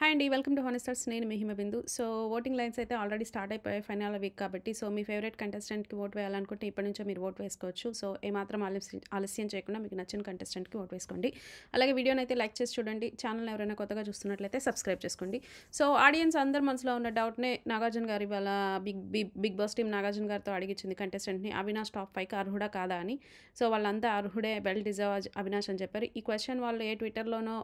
Hi అండి. Welcome to Honesters. నేను మీ హిమబిందు. సో, ఓటింగ్ లైన్స్ అయితే ఆల్రెడీ స్టార్ట్ అయిపోయాయి ఫైనల్ వీక్ కాబట్టి. సో, మీ ఫేవరెట్ కంటెస్టెంట్‌కి ఓట్ వేయాలనుకుంటే ఇప్పటి నుంచే మీరు ఓట్ వేసుకోవచ్చు. సో, ఏమాత్రం ఆలస్యం చేయకుండా మీకు నచ్చిన కంటెస్టెంట్‌కి ఓట్ వేసుకోండి. అలాగే వీడియోనైతే లైక్ చేసి చూడండి. ఛానల్‌ని ఎవరైనా కొత్తగా చూస్తున్నట్లయితే సబ్స్క్రైబ్ చేసుకోండి. సో, ఆడియన్స్ అందరి మనసులో ఉన్న డౌట్‌నే నాగార్జున గారు ఇవాళ బిగ్ బాస్ టీమ్ నాగార్జున గారితో అడిగిచ్చింది కంటెస్టెంట్‌ని. అవినాష్ టాప్ 5కి అర్హుడా కాదా అని. సో, వాళ్ళంతా అర్హుడే, వెల్ డిజర్వ్ అవినాష్ అని చెప్పారు. ఈ క్వెషన్ వాళ్ళు ఏ ట్విట్టర్‌లోనో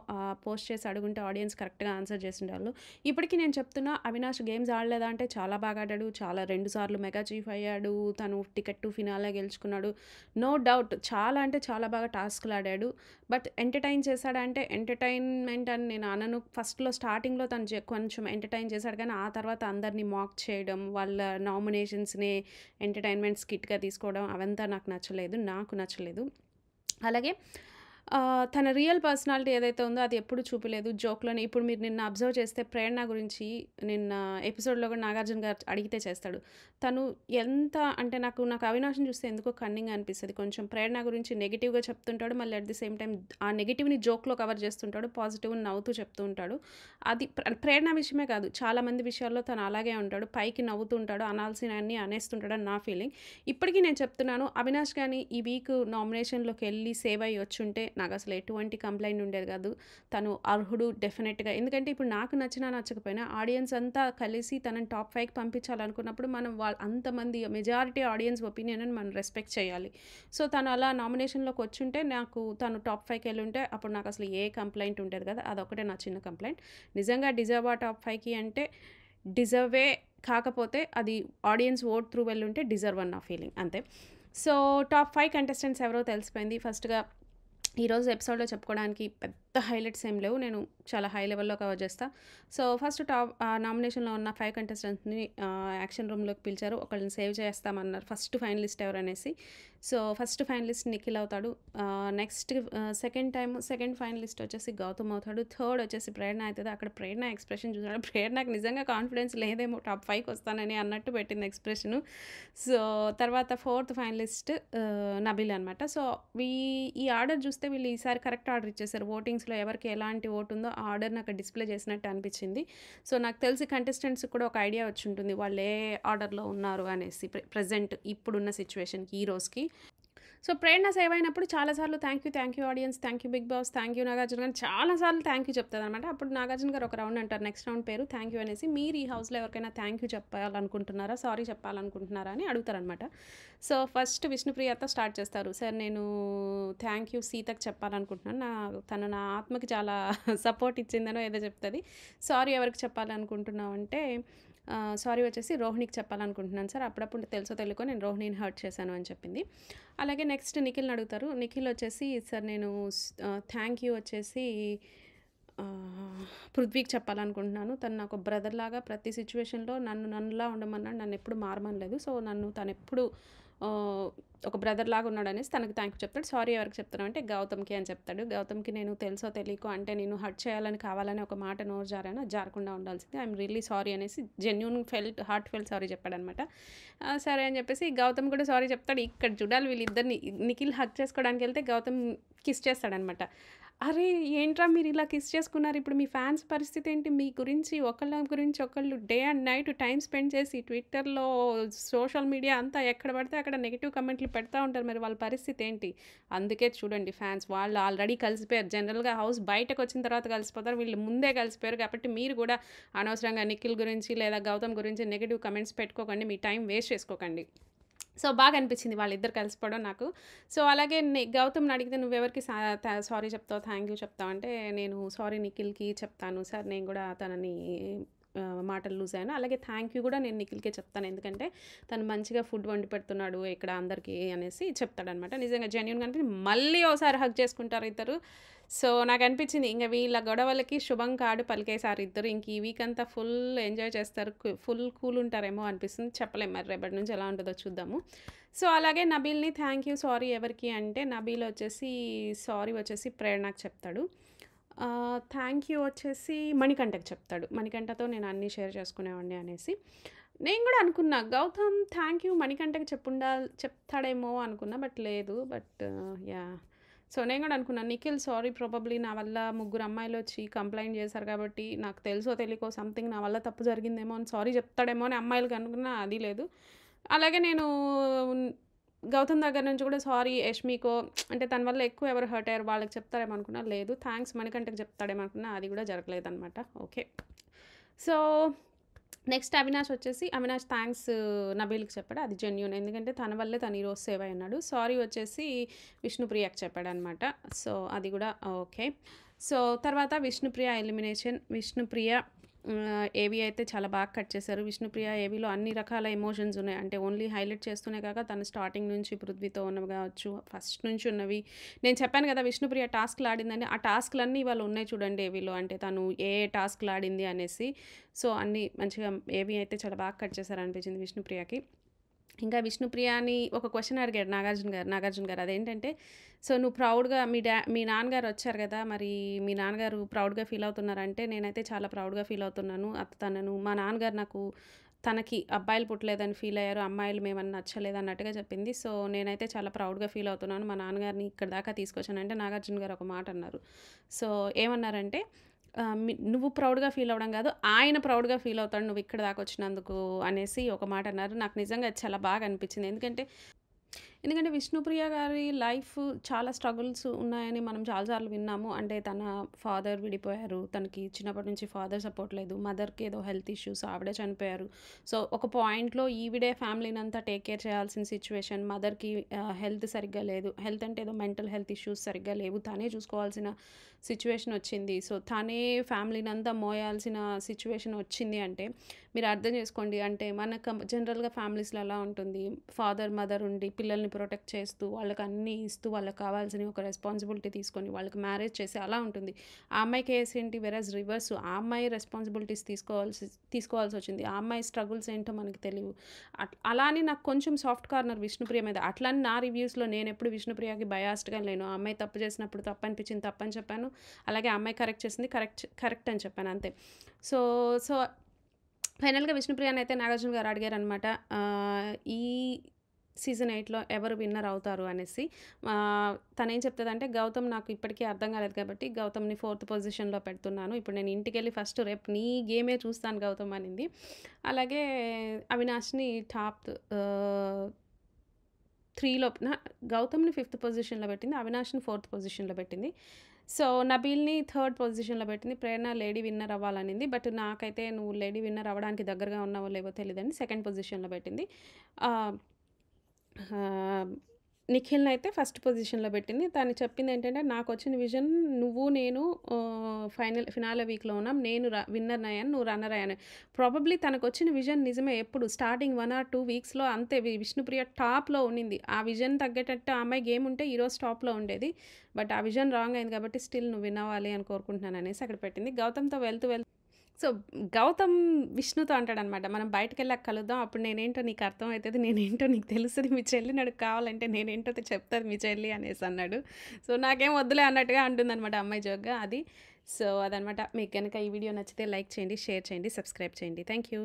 పోస్ట్ చేసి అడుగుంటే ఆడియన్స్ కరెక్ట్‌గా ఆన్సర్ చేసిండేవాళ్ళు. ఇప్పటికి నేను చెప్తున్నా అవినాష్ గేమ్స్ ఆడలేదా అంటే చాలా బాగా ఆడాడు. చాలా 2 సార్లు మెగా చీఫ్ అయ్యాడు. తను టికెట్ టు ఫినాలే గెలుచుకున్నాడు. నో డౌట్ చాలా అంటే చాలా బాగా టాస్క్‌లు ఆడాడు. బట్ ఎంటర్‌టైన్ చేశాడా అంటే ఎంటర్‌టైన్‌మెంట్ అని నేను అనను. ఫస్ట్‌లో స్టార్టింగ్‌లో తను కొంచెం ఎంటర్‌టైన్ చేశాడు కానీ ఆ తర్వాత అందరిని మాక్ చేయడం, వాళ్ళ నామినేషన్స్‌ని ఎంటర్‌టైన్‌మెంట్ స్కిట్‌గా తీసుకోవడం అవంతా నాకు నచ్చలేదు. అలాగే తన రియల్ పర్సనాలిటీ ఏదైతే ఉందో అది ఎప్పుడు చూపలేదు. జోక్‌లోనే ఇప్పుడు మీరు నిన్న అబ్జర్వ్ చేస్తే ప్రేరణ గురించి నిన్న ఎపిసోడ్‌లో కూడా నాగార్జున గారు అడిగితే చేస్తాడు. తను ఎంత అంటే నాకు అవినాష్‌ని చూస్తే ఎందుకో కన్నింగ్‌గా అనిపిస్తది. కొంచెం ప్రేరణ గురించి నెగెటివ్‌గా చెప్తుంటాడు. మళ్ళీ అట్ ది సేమ్ టైమ్ ఆ నెగెటివ్‌ని జోక్‌లో కవర్ చేస్తుంటాడు. పాజిటివ్‌ని నవ్వుతూ చెప్తూ ఉంటాడు. అది ప్రేరణ విషయమే కాదు. చాలామంది విషయాల్లో తను అలాగే ఉంటాడు. పైకి నవ్వుతూ ఉంటాడు. అనాల్సినవన్నీ అనేస్తుంటాడని నా ఫీలింగ్. ఇప్పటికి నేను చెప్తున్నాను అవినాష్ గాని ఈ వీక్ నామినేషన్‌లోకెళ్ళి సేవ్ అయ్యి వచ్చుంటే నాకసలు ఎటువంటి కంప్లెయింట్ ఉండేది కాదు. తను అర్హుడు డెఫినెట్‌గా. ఎందుకంటే ఇప్పుడు నాకు నచ్చినా నచ్చకపోయినా ఆడియన్స్ అంతా కలిసి తనని టాప్ 5కి పంపించాలనుకున్నప్పుడు మనం అంతమంది మెజారిటీ ఆడియన్స్ ఒపీనియన్‌ని మనం రెస్పెక్ట్ చేయాలి. సో, తను అలా నామినేషన్‌లోకి వచ్చుంటే తను టాప్ 5కి ఎళ్ళుంటే అప్పుడు నాకసలు ఏ కంప్లెయింట్ ఉండేది కాదు. అదొక్కటే నా చిన్న కంప్లెయింట్. నిజంగా డిజర్వా టాప్ 5కి అంటే డిజర్వే. కాకపోతే అది ఆడియన్స్ ఓట్ త్రూ వెళ్ళుంటే డిజర్వ్ అని నా ఫీలింగ్ అంతే. సో, టాప్ 5 కంటెస్టెంట్స్ ఎవరో తెలిసిపోయింది. ఫస్ట్‌గా ఈరోజు ఎపిసోడ్‌లో చెప్పుకోవడానికి పెద్ద హైలైట్స్ ఏం లేవు. నేను చాలా హై లెవెల్‌లో కవర్ చేస్తా. సో, ఫస్ట్ నామినేషన్‌లో ఉన్న 5 కంటెస్టెంట్స్‌ని యాక్షన్ రూమ్‌లోకి పిలిచారు. ఒకళ్ళని సేవ్ చేస్తామన్నారు. ఫస్ట్ ఫైనలిస్ట్ ఎవరనేసి. సో, ఫస్ట్ ఫైనలిస్ట్ నిఖిల్ అవుతాడు. నెక్స్ట్ సెకండ్ ఫైనలిస్ట్ వచ్చేసి గౌతమ్ అవుతాడు. థర్డ్ వచ్చేసి ప్రేరణ అయితది. అక్కడ ప్రేరణ ఎక్స్‌ప్రెషన్ చూసారా? ప్రేరణకి నిజంగా కాన్ఫిడెన్స్ లేదేమో టాప్ 5కి వస్తానని అన్నట్టు పెట్టింది ఎక్స్‌ప్రెషను. సో, తర్వాత ఫోర్త్ ఫైనలిస్ట్ నబీల్ అనమాట. సో, ఈ ఆర్డర్ చూస్తే వీళ్ళు ఈసారి కరెక్ట్ ఆర్డర్ ఇచ్చేసారు. ఓటింగ్స్‌లో ఎవరికి ఎలాంటి ఓటు ఉందో ఆ ఆర్డర్‌ని అక్కడ డిస్‌ప్లే చేసినట్టు అనిపించింది. సో, నాకు తెలిసి కంటెస్టెంట్స్‌కి కూడా ఒక ఐడియా వచ్చుంటుంది. వాళ్ళు ఏ ఆర్డర్‌లో ఉన్నారు అనేసి ప్రెజెంట్ ఇప్పుడున్న సిట్యుయేషన్‌కి ఈ రోజుకి. సో, ప్రేరణ సేవ్ అయినప్పుడు చాలా సార్లు thank you audience, thank you big boss, thank you Nagarjuna garu చాలా సార్లు థ్యాంక్ యూ చెప్తదనమాట. అప్పుడు నాగార్జున గారు ఒక రౌండ్ అంటారు. నెక్స్ట్ రౌండ్ పేరు థ్యాంక్ యూ అనేసి. మీరు ఈ హౌస్‌లో ఎవరికైనా థ్యాంక్ యూ చెప్పాలనుకుంటున్నారా? సారీ చెప్పాలనుకుంటున్నారా? అని అడుగుతారనమాట. సో, ఫస్ట్ విష్ణుప్రియతో స్టార్ట్ చేస్తారు. సార్ నేను థ్యాంక్ యూ సీతకి చెప్పాలనుకుంటున్నాను. తను నా ఆత్మకి చాలా సపోర్ట్ ఇచ్చిందనో ఏదో చెప్తది. సారీ ఎవరికి చెప్పాలనుకుంటున్నావు అంటే సారీ వచ్చేసి రోహిణికి చెప్పాలనుకుంటున్నాను సార్. అప్పుడప్పుడు తెలుసో తెలియకో నేను రోహిణిని హర్ట్ చేశాను అని చెప్పింది. అలాగే నెక్స్ట్ నిఖిల్‌ని అడుగుతారు. నిఖిల్ వచ్చేసి సార్ నేను థ్యాంక్ యూ వచ్చేసి పృథ్వీకి చెప్పాలనుకుంటున్నాను. తను నాకు బ్రదర్ లాగా ప్రతి సిట్యుయేషన్‌లో నన్నులా ఉండమన్నాడు. నన్నెప్పుడు మారమనలేదు. సో, తనెప్పుడు ఒక బ్రదర్ లాగా ఉన్నాడనేసి తనకు థ్యాంక్ యూ చెప్తాడు. సారీ ఎవరికి చెప్తున్నావు అంటే గౌతమ్‌కి అని చెప్తాడు. గౌతమ్‌కి నేను తెలుసో తెలియకో అంటే నేను హర్ట్ చేయాలని కావాలని ఒక మాట నోరు జారాను. అది జారకుండా ఉండాల్సింది. ఐయామ్ రియల్లీ సారీ అనేసి హార్ట్ ఫెల్ట్ సారీ చెప్పాడనమాట. సరే అని చెప్పేసి గౌతమ్ కూడా సారీ చెప్తాడు. ఇక్కడ చూడాలి వీళ్ళిద్దరిని నిఖిల్ హగ్ చేసుకోవడానికెళ్తే గౌతమ్ కిస్ చేస్తాడనమాట. అరే! ఏంట్రా మీరిలా కిస్ చేసుకున్నారు. ఇప్పుడు మీ ఫ్యాన్స్ పరిస్థితి ఏంటి? మీ గురించి ఒకళ్ళ గురించి ఒకళ్ళు day and night time spend చేసి ట్విట్టర్‌లో, సోషల్ మీడియా అంతా ఎక్కడ పడితే అక్కడ నెగెటివ్ కామెంట్లు పెడతా ఉంటారు. మరి వాళ్ళ పరిస్థితి ఏంటి? అందుకే చూడండి ఫ్యాన్స్ వాళ్ళు ఆల్రెడీ కలిసిపోయారు. జనరల్‌గా హౌస్ బయటకొచ్చిన తర్వాత కలిసిపోతారు. వీళ్ళు ముందే కలిసిపోయారు. కాబట్టి మీరు కూడా అనవసరంగా నిఖిల్ గురించి లేదా గౌతమ్ గురించి నెగెటివ్ కామెంట్స్ పెట్టుకోకండి. మీ టైం వేస్ట్ చేసుకోకండి. సో, బాగా అనిపించింది వాళ్ళిద్దరు కలిసిపోవడం నాకు. సో, అలాగే గౌతమ్‌ని అడిగితే "నువ్వెవరికి సారీ చెప్తావు, థ్యాంక్ యూ చెప్తావు" అంటే, నేను సారీ నిఖిల్‌కి చెప్తాను సార్. నేను కూడా తనని మాటలు లూజ్ అయ్యాను. అలాగే థ్యాంక్ యూ కూడా నేను నిఖిల్‌కే చెప్తాను. ఎందుకంటే, తను మంచిగా ఫుడ్ వండి పెడుతున్నాడు ఇక్కడ అందరికీ అనేసి చెప్తాడనమాట. నిజంగా జెన్యూన్‌గా అనిపించింది. మళ్ళీ ఓసారి హగ్ చేసుకుంటారు ఇద్దరు. సో, నాకనిపించింది ఇంక వీళ్ళ గొడవలకి శుభం కార్డ్ పలికేసారు ఇద్దరు. ఇంక ఈ వీక్ అంతా ఫుల్ ఎంజాయ్ చేస్తారు. ఫుల్ కూల్ ఉంటారేమో అనిపిస్తుంది. చెప్పలేం మరి రేపటి నుంచి ఎలా ఉంటదో చూద్దాము. సో, అలాగే నబీల్‌ని థ్యాంక్ యూ, సారీ ఎవరికి అంటే నబీల్ వచ్చేసి సారీ వచ్చేసి ప్రేరణకి చెప్తాడు. థ్యాంక్ యూ వచ్చేసి మణికంఠకి చెప్తాడు. మణికంఠతో నేను అన్నీ షేర్ చేసుకునేవాడిని అనేసి. నేను గూడా అనుకున్నా గౌతమ్ థ్యాంక్ యూ మణికంఠకి చెప్తాడేమో అనుకున్నా. బట్ లేదు. యాహ్! సో, నేను గూడా అనుకున్నాను నిఖిల్ సారీ ప్రాబబ్లీ నా వల్ల ముగ్గురు అమ్మాయిలొచ్చి కంప్లెయింట్ చేశారు కాబట్టి నాకు తెలుసో తెలియకో సంథింగ్ నా వల్ల తప్పు జరిగిందేమో అని సారీ చెప్తాడేమో అని అమ్మాయిలకి అనుకున్నా అది లేదు. అలాగే నేను గౌతమ్ దగ్గర నుంచి కూడా సారీ యష్మికో అంటే తన వల్ల ఎక్కువ ఎవరు హర్ట్ అయ్యారు వాళ్ళకి చెప్తారేమో అనుకున్నా. లేదు థాంక్స్ మణికంఠకి చెప్తాడేమో అనుకున్నా. అది కూడా జరగలేదనమాట. ఓకే. సో, నెక్స్ట్ అవినాష్ వచ్చేసి అవినాష్ థాంక్స్ నబీల్‌కి చెప్పాడు. అది జెన్యూన్. ఎందుకంటే తన వల్లే తను ఈరోజు సేవ్ అయ్యున్నాడు. సారీ వచ్చేసి విష్ణుప్రియకి చెప్పాడనమాట. సో, అది కూడా ఓకే. సో, తర్వాత విష్ణుప్రియ ఎలిమినేషన్. విష్ణుప్రియ ఏవి అయితే చాలా బాగా కట్ చేశారు. విష్ణుప్రియ ఏవిలో అన్ని రకాల ఎమోషన్స్ ఉన్నాయి. అంటే ఓన్లీ హైలైట్ చేస్తూనే కాక తను స్టార్టింగ్ నుంచి పృథ్వీతో ఉన్నవి కావచ్చు, ఫస్ట్ నుంచి ఉన్నవి. నేను చెప్పాను కదా విష్ణుప్రియ టాస్క్‌లు ఆడిందని. ఆ టాస్క్‌లన్నీ ఇవాళ ఉన్నాయి చూడండి ఏవిలో. అంటే తను ఏ ఏ టాస్క్‌లు ఆడింది అనేసి. సో, అన్నీ మంచిగా ఏవి అయితే చాలా బాగా కట్ చేశారనిపించింది విష్ణుప్రియకి. ఇంకా విష్ణుప్రియని ఒక క్వెషన్ అడిగాడు నాగార్జున గారు. అదేంటంటే, సో నువ్వు ప్రౌడ్‌గా మీ నాన్నగారు వచ్చారు గదా! మరి మీ నాన్నగారు ప్రౌడ్‌గా ఫీల్ అవుతున్నారంటే, నేనైతే చాలా ప్రౌడ్‌గా ఫీల్ అవుతున్నాను. మా నాన్నగారు నాకు తనకి అబ్బాయిలు పుట్టలేదని ఫీల్ అయ్యారు. అమ్మాయిలు మేమన్నా నచ్చలేదు అన్నట్టుగా చెప్పింది. సో, నేనైతే చాలా ప్రౌడ్‌గా ఫీల్ అవుతున్నాను. మా నాన్నగారిని ఇక్కడి దాకా తీసుకొచ్చానంటే నాగార్జున గారు ఒక మాట అన్నారు. సో, ఏమన్నారంటే నువ్వు ప్రౌడ్‌గా ఫీల్ అవ్వడం గాదు. ఆయన ప్రౌడ్‌గా ఫీల్ అవుతాడు నువ్వు ఇక్కడి దాకా వచ్చినందుకు అనేసి ఒక మాట అన్నారు. నాకు నిజంగా అది చాలా బాగా అనిపించింది. ఎందుకంటే విష్ణుప్రియ గారి లైఫ్ చాలా స్ట్రగుల్స్ ఉన్నాయని మనం చాలా సార్లు విన్నాము. అంటే తన ఫాదర్ విడిపోయారు. తనకి చిన్నప్పటి నుంచి ఫాదర్ సపోర్ట్ లేదు. మదర్‌కి ఏదో హెల్త్ ఇష్యూస్ ఆవిడే చనిపోయారు. సో, ఒక పాయింట్‌లో ఈవిడే ఫ్యామిలీనంతా టేక్ కేర్ చేయాల్సిన సిచ్యువేషన్. మదర్‌కి హెల్త్ సరిగ్గా లేదు. హెల్త్ అంటే ఏదో మెంటల్ హెల్త్ ఇష్యూస్ సరిగ్గా లేవు. తనే చూసుకోవాల్సిన సిచ్యువేషన్ వచ్చింది. సో, తనే ఫ్యామిలీనంతా మోయాల్సిన సిచ్యువేషన్ వచ్చింది అంటే మీరు అర్థం చేసుకోండి. అంటే జనరల్‌గా ఫ్యామిలీస్‌లో ఎలా ఉంటుంది. ఫాదర్, మదర్ ఉండి పిల్లల్ని ప్రొటెక్ట్ చేస్తూ, వాళ్ళకి అన్నీ ఇస్తూ, వాళ్ళకి కావాల్సినవి ఒక రెస్పాన్సిబిలిటీ తీసుకొని, వాళ్ళకి మ్యారేజ్ చేసి అలా ఉంటుంది. ఆ అమ్మాయి కేస్ ఏంటి వెరస్ రివర్స్. ఆ అమ్మాయి రెస్పాన్సిబిలిటీస్ తీసుకోవాల్సొచ్చింది. ఆ అమ్మాయి స్ట్రగుల్స్ ఏంటో మనకు తెలియవు. అలా అని నాకు కొంచెం సాఫ్ట్ కార్నర్ విష్ణుప్రియ మీద. అట్లని నా రివ్యూస్‌లో నేనెప్పుడు విష్ణుప్రియకి బయాస్డ్‌గా లేను. ఆ అమ్మాయి తప్పు చేసినప్పుడు తప్పు అనిపించింది తప్పని చెప్పాను. అలాగే ఆ అమ్మాయి కరెక్ట్ చేసింది కరెక్ట్ అని చెప్పాను అంతే. సో సో ఫైనల్‌గా విష్ణుప్రియనైతే నాగార్జున గారు అడిగారనమాట. ఈ సీజన్ 8లో ఎవరు విన్నర్ అవుతారు అనేసి. తనేం చెప్తదంటే, గౌతమ్ నాకు ఇప్పటికీ అర్థం కాలేదు కాబట్టి గౌతమ్‌ని 4థ్ పొజిషన్‌లో పెడుతున్నాను. ఇప్పుడు నేను ఇంటికెళ్ళి ఫస్ట్ రేపు నీ గేమే చూస్తాను గౌతమ్ అనింది. అలాగే అవినాష్‌ని టాప్ 3లో గౌతమ్‌ని 5థ్ పొజిషన్‌లో పెట్టింది. అవినాష్‌ని 4థ్ పొజిషన్‌లో పెట్టింది. సో, నబీల్‌ని 3ర్డ్ పొజిషన్‌లో పెట్టింది. ప్రేరణ లేడీ విన్నర్ అవ్వాలనింది. బట్ నాకైతే నువ్వు లేడీ విన్నర్ అవ్వడానికి దగ్గరగా ఉన్నావో లేవో తెలీదని సెకండ్ పొజిషన్‌లో పెట్టింది. ఆహ్, ఆహ్, నిఖిల్‌నైతే ఫస్ట్ పొజిషన్‌లో పెట్టింది. తను చెప్పిందేంటంటే, నాకొచ్చిన విజన్ నేను ఫినాలే వీక్‌లో ఉన్నాం. నేను విన్నర్‌నయ్యాను. నువ్వు రన్నర్ అయ్యాను. ప్రాబబ్లీ తనకొచ్చిన విజన్ నిజమే. ఎప్పుడు స్టార్టింగ్ 1 ఆర్ 2 వీక్స్‌లో అంతే విష్ణుప్రియ టాప్‌లో ఉండింది. ఆ విజన్ తగ్గేటట్టు ఆ అమ్మాయి గేమ్ ఉంటే ఈరోజు టాప్‌లో ఉండేది. బట్ ఆ విజన్ రాంగ్ అయింది కాబట్టి స్టిల్ నువ్వు విన్ అవ్వాలి అని కోరుకుంటున్నాను అనేసి అక్కడ పెట్టింది. గౌతమ్‌తో వెళ్తూ సో, గౌతమ్ విష్ణుతో అంటాడనమాట. మనం బయటికెళ్ళాక కలుద్దాం. అప్పుడు నేనేంటో నీకు అర్థమైతది. నేనేంటో నీకు తెలుస్తది. మీ చెల్లిని అడుగు కావాలంటే నేనేంటో చెప్తది మీ చెల్లి అనేసి అన్నాడు. సో, నాకేం వద్దులే అన్నట్టుగా అంటుందనమాట అమ్మాయి జోక్‌గా అది. సో, అదనమాట. మీకు గనక ఈ వీడియో నచ్చితే లైక్ చేయండి, షేర్ చేయండి, సబ్స్క్రైబ్ చేయండి. Thank you.